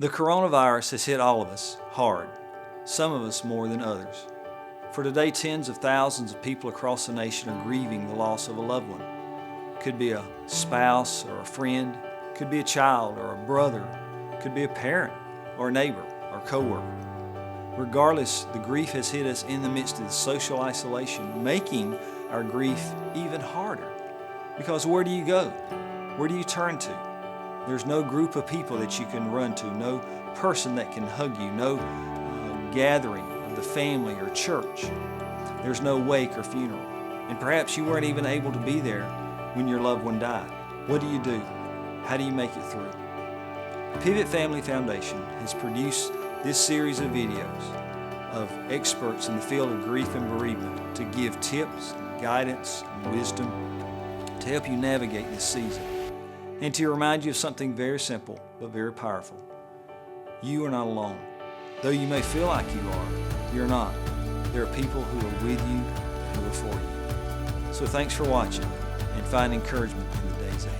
The coronavirus has hit all of us hard, some of us more than others. For today, tens of thousands of people across the nation are grieving the loss of a loved one. Could be a spouse or a friend, could be a child or a brother, could be a parent or a neighbor or coworker. Regardless, the grief has hit us in the midst of the social isolation, making our grief even harder. Because where do you go? Where do you turn to? There's no group of people that you can run to, no person that can hug you, no gathering of the family or church. There's no wake or funeral. And perhaps you weren't even able to be there when your loved one died. What do? How do you make it through? Pivot Family Foundation has produced this series of videos of experts in the field of grief and bereavement to give tips, guidance, and wisdom to help you navigate this season. And to remind you of something very simple but very powerful. You are not alone. Though you may feel like you are, you're not. There are people who are with you and who are for you. So thanks for watching and find encouragement in the days ahead.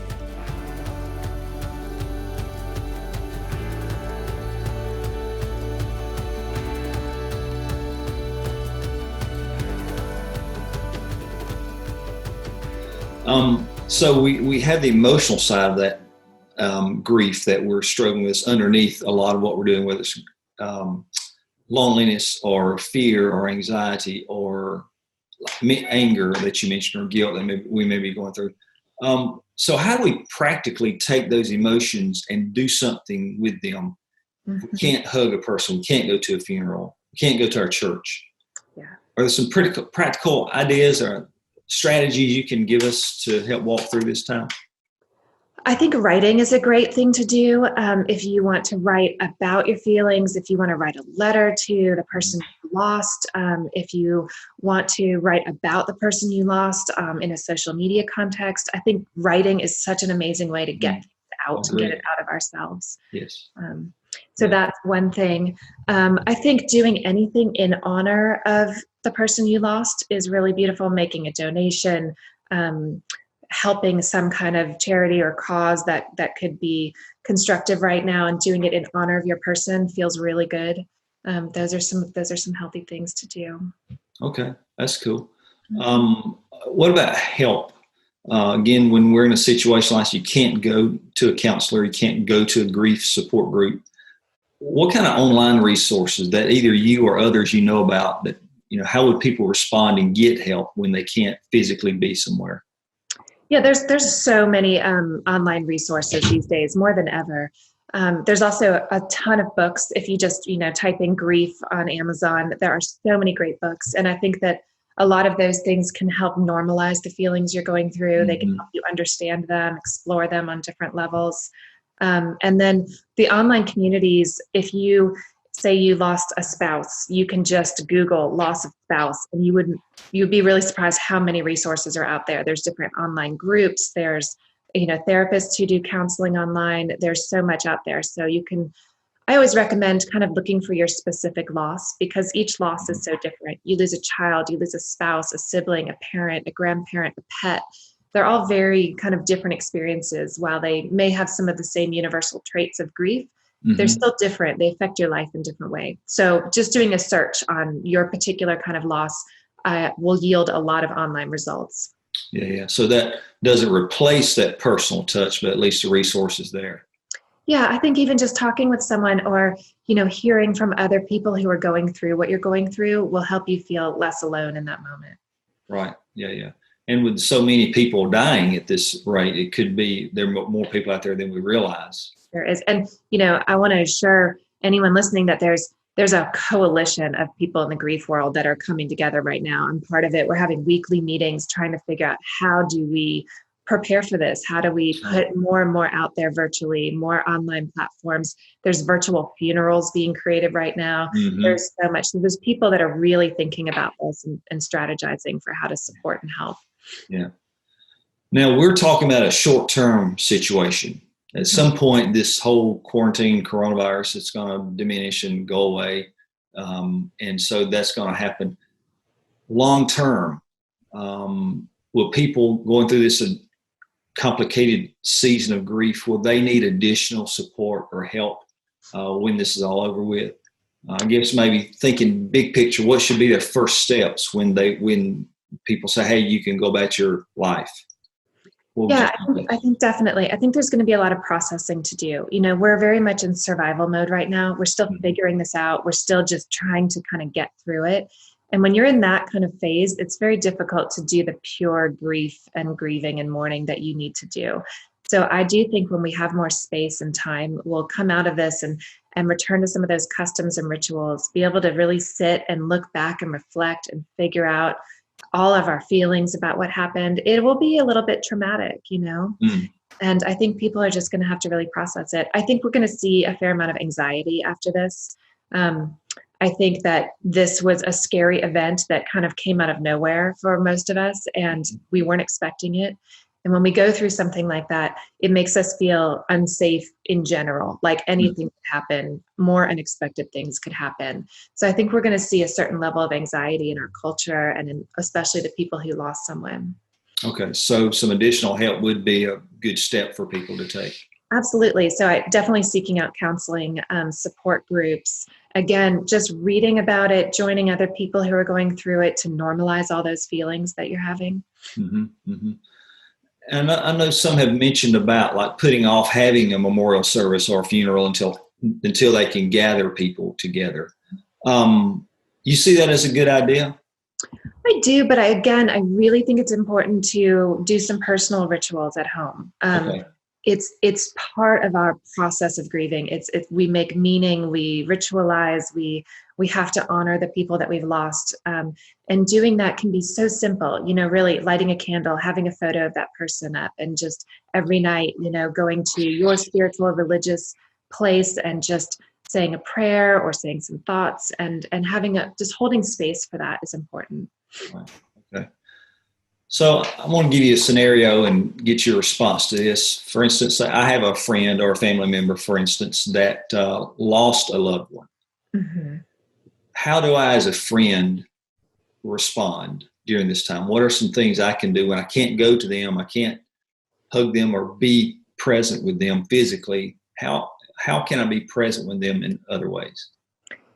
So we have the emotional side of that grief that we're struggling with underneath a lot of what we're doing, whether it's loneliness or fear or anxiety or anger that you mentioned or guilt that we may be going through. So how do we practically take those emotions and do something with them? Mm-hmm. We can't hug a person. We can't go to a funeral. We can't go to our church. Yeah. Are there some pretty practical ideas or strategies you can give us to help walk through this time? I think writing is a great thing to do. If you want to write about your feelings, if you want to write a letter to the person you lost, if you want to write about the person you lost in a social media context, I think writing is such an amazing way to get out, to get it out of ourselves. Yes. So that's one thing. I think doing anything in honor of the person you lost is really beautiful. Making a donation, helping some kind of charity or cause that could be constructive right now, and doing it in honor of your person feels really good. Those are some healthy things to do. Okay, that's cool. What about help? Again, when we're in a situation like this, you can't go to a counselor, you can't go to a grief support group. What kind of online resources that either you or others you know about that, how would people respond and get help when they can't physically be somewhere? Yeah, there's so many online resources these days, more than ever. There's also a ton of books. If you just type in grief on Amazon, there are so many great books, and I think that a lot of those things can help normalize the feelings you're going through. Mm-hmm. They can help you understand them, explore them on different levels. And then the online communities, if you say you lost a spouse, you can just Google loss of spouse, and you'd be really surprised how many resources are out there. There's different online groups. There's, therapists who do counseling online. There's so much out there. So I always recommend kind of looking for your specific loss, because each loss is so different. You lose a child, you lose a spouse, a sibling, a parent, a grandparent, a pet. They're all very kind of different experiences. While they may have some of the same universal traits of grief, they're still different. They affect your life in a different way. So just doing a search on your particular kind of loss will yield a lot of online results. Yeah. So that doesn't replace that personal touch, but at least the resource is there. Yeah, I think even just talking with someone or, hearing from other people who are going through what you're going through will help you feel less alone in that moment. Right. Yeah. And with so many people dying at this rate, it could be there are more people out there than we realize. There is. And, I want to assure anyone listening that there's a coalition of people in the grief world that are coming together right now. And part of it, we're having weekly meetings trying to figure out, how do we prepare for this? How do we put more and more out there virtually, more online platforms? There's virtual funerals being created right now. Mm-hmm. There's so much. So there's people that are really thinking about this and strategizing for how to support and help. Yeah. Now we're talking about a short-term situation. At some point, this whole quarantine coronavirus is going to diminish and go away. And so that's going to happen. Long-term, will people going through this complicated season of grief, will they need additional support or help when this is all over with. I guess maybe thinking big picture, what should be their first steps when people say, hey, you can go about your life? Yeah, I think definitely. I think there's going to be a lot of processing to do. We're very much in survival mode right now. We're still figuring this out. We're still just trying to kind of get through it. And when you're in that kind of phase, it's very difficult to do the pure grief and grieving and mourning that you need to do. So I do think when we have more space and time, we'll come out of this and return to some of those customs and rituals, be able to really sit and look back and reflect and figure out all of our feelings about what happened. It will be a little bit traumatic, and I think people are just going to have to really process it. I think we're going to see a fair amount of anxiety after this. I think that this was a scary event that kind of came out of nowhere for most of us, and we weren't expecting it. And when we go through something like that, it makes us feel unsafe in general, like anything could happen, more unexpected things could happen. So I think we're going to see a certain level of anxiety in our culture, and especially the people who lost someone. Okay, so some additional help would be a good step for people to take. Absolutely. So definitely seeking out counseling, support groups. Again, just reading about it, joining other people who are going through it to normalize all those feelings that you're having. Mm-hmm, mm-hmm. And I know some have mentioned about like putting off having a memorial service or a funeral until they can gather people together. You see that as a good idea? I do, but I really think it's important to do some personal rituals at home. Okay. It's part of our process of grieving. We make meaning, we ritualize, we have to honor the people that we've lost. And doing that can be so simple, really lighting a candle, having a photo of that person up, and just every night, going to your spiritual or religious place and just saying a prayer or saying some thoughts, and having just holding space for that is important. Okay. So I want to give you a scenario and get your response to this. For instance, I have a friend or a family member, for instance, that lost a loved one. Mm-hmm. How do I, as a friend, respond during this time? What are some things I can do when I can't go to them, I can't hug them or be present with them physically? How can I be present with them in other ways?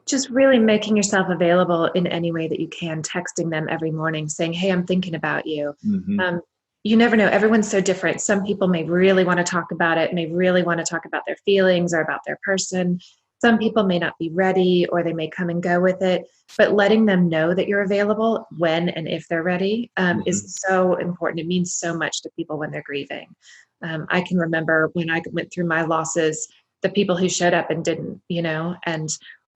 Just really making yourself available in any way that you can, texting them every morning, saying, hey, I'm thinking about you. Mm-hmm. You never know. Everyone's so different. Some people may really want to talk about it, may really want to talk about their feelings or about their person. Some people may not be ready, or they may come and go with it. But letting them know that you're available when and if they're ready is so important. It means so much to people when they're grieving. I can remember when I went through my losses, the people who showed up and didn't, and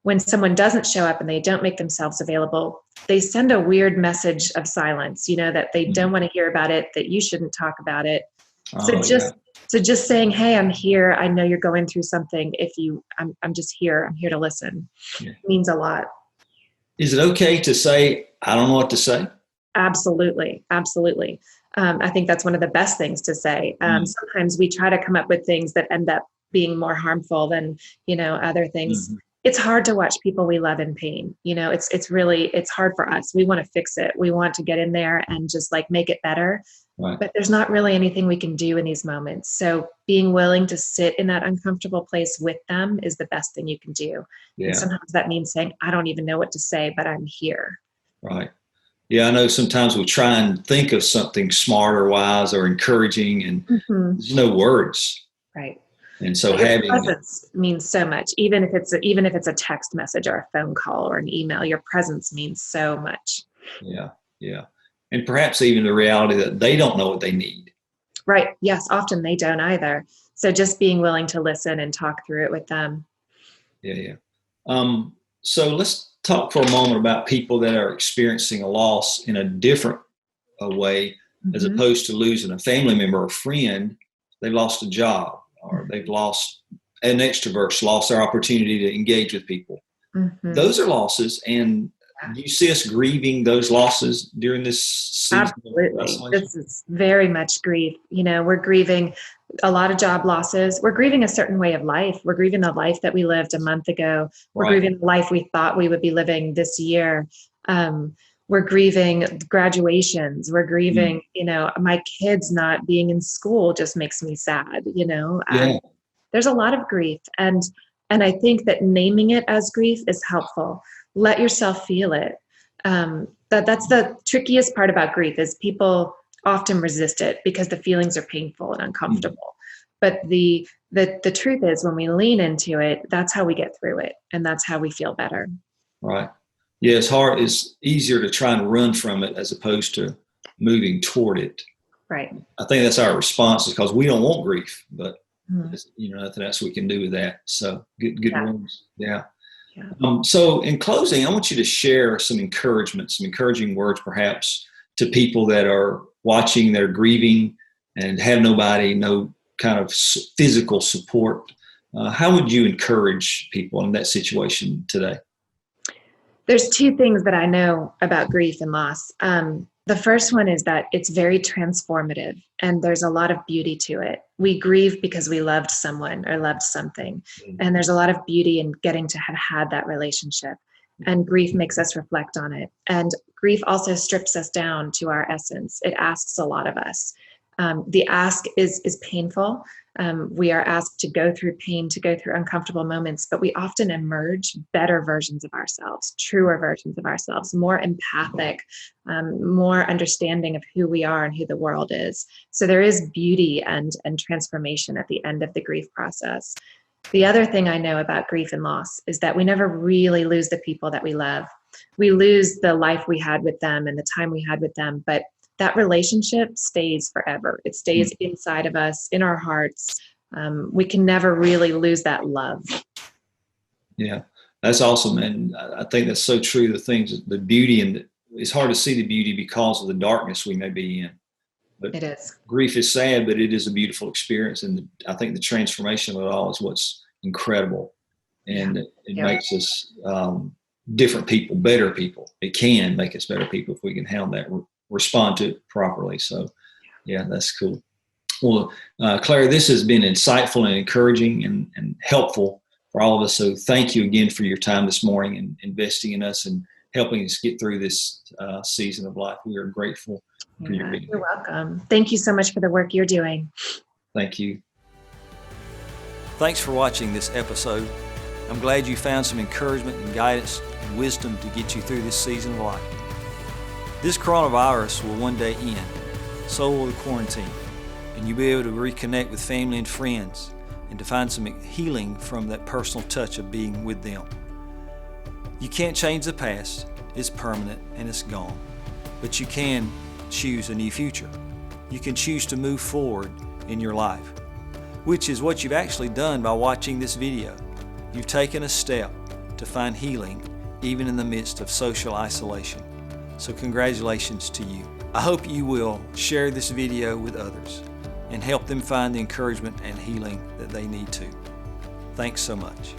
when someone doesn't show up and they don't make themselves available, they send a weird message of silence, that they don't want to hear about it, that you shouldn't talk about it. So just saying, hey, I'm here. I know you're going through something. I'm just here. I'm here to listen. Yeah. Means a lot. Is it okay to say, I don't know what to say? Absolutely. Absolutely. I think that's one of the best things to say. Sometimes we try to come up with things that end up being more harmful than, other things. Mm-hmm. It's hard to watch people we love in pain. It's hard for us. We want to fix it. We want to get in there and just make it better. Right. But there's not really anything we can do in these moments. So being willing to sit in that uncomfortable place with them is the best thing you can do. Yeah. And sometimes that means saying, I don't even know what to say, but I'm here. Right. Yeah, I know sometimes we try and think of something smart or wise or encouraging, and there's no words. Right. And so having presence means so much. Even if it's a text message or a phone call or an email, your presence means so much. Yeah, yeah. And perhaps even the reality that they don't know what they need. Right. Yes. Often they don't either. So just being willing to listen and talk through it with them. Yeah. So let's talk for a moment about people that are experiencing a loss in a different way, as opposed to losing a family member or friend. They've lost a job, or they've lost an extrovert, lost their opportunity to engage with people. Mm-hmm. Those are losses, and do you see us grieving those losses during this season? Absolutely. This is very much grief. We're grieving a lot of job losses. We're grieving a certain way of life. We're grieving the life that we lived a month ago. We're grieving the life we thought we would be living this year. We're grieving graduations. We're grieving, my kids not being in school just makes me sad, There's a lot of grief. And And I think that naming it as grief is helpful. Let yourself feel it. That's the trickiest part about grief is people often resist it because the feelings are painful and uncomfortable. But the truth is when we lean into it, that's how we get through it. And that's how we feel better. Right. Yeah, it's hard. It's easier to try and run from it as opposed to moving toward it. Right. I think that's our response because we don't want grief, but nothing else we can do with that. So good words. Yeah. So in closing, I want you to share some encouraging words perhaps to people that are watching, they're grieving and have no kind of physical support. How would you encourage people in that situation today? There's two things that I know about grief and loss. The first one is that it's very transformative and there's a lot of beauty to it. We grieve because we loved someone or loved something. And there's a lot of beauty in getting to have had that relationship. And grief makes us reflect on it. And grief also strips us down to our essence. It asks a lot of us. The ask is painful. We are asked to go through pain, to go through uncomfortable moments, but we often emerge better versions of ourselves, truer versions of ourselves, more empathic, more understanding of who we are and who the world is. So there is beauty and transformation at the end of the grief process. The other thing I know about grief and loss is that we never really lose the people that we love. We lose the life we had with them and the time we had with them, but that relationship stays forever. It stays inside of us, in our hearts. We can never really lose that love. Yeah, that's awesome. And I think that's so true. The beauty, and it's hard to see the beauty because of the darkness we may be in. But it is. Grief is sad, but it is a beautiful experience. And I think the transformation of it all is what's incredible. And it makes us different people, better people. It can make us better people if we can handle that, respond to it properly. So, yeah, that's cool. Well, Claire, this has been insightful and encouraging and helpful for all of us. So thank you again for your time this morning and investing in us and helping us get through this season of life. We are grateful for your being here. You're welcome. Thank you so much for the work you're doing. Thank you. Thanks for watching this episode. I'm glad you found some encouragement and guidance and wisdom to get you through this season of life. This coronavirus will one day end, so will the quarantine, and you'll be able to reconnect with family and friends and to find some healing from that personal touch of being with them. You can't change the past, it's permanent and it's gone, but you can choose a new future. You can choose to move forward in your life, which is what you've actually done by watching this video. You've taken a step to find healing even in the midst of social isolation. So congratulations to you. I hope you will share this video with others and help them find the encouragement and healing that they need to. Thanks so much.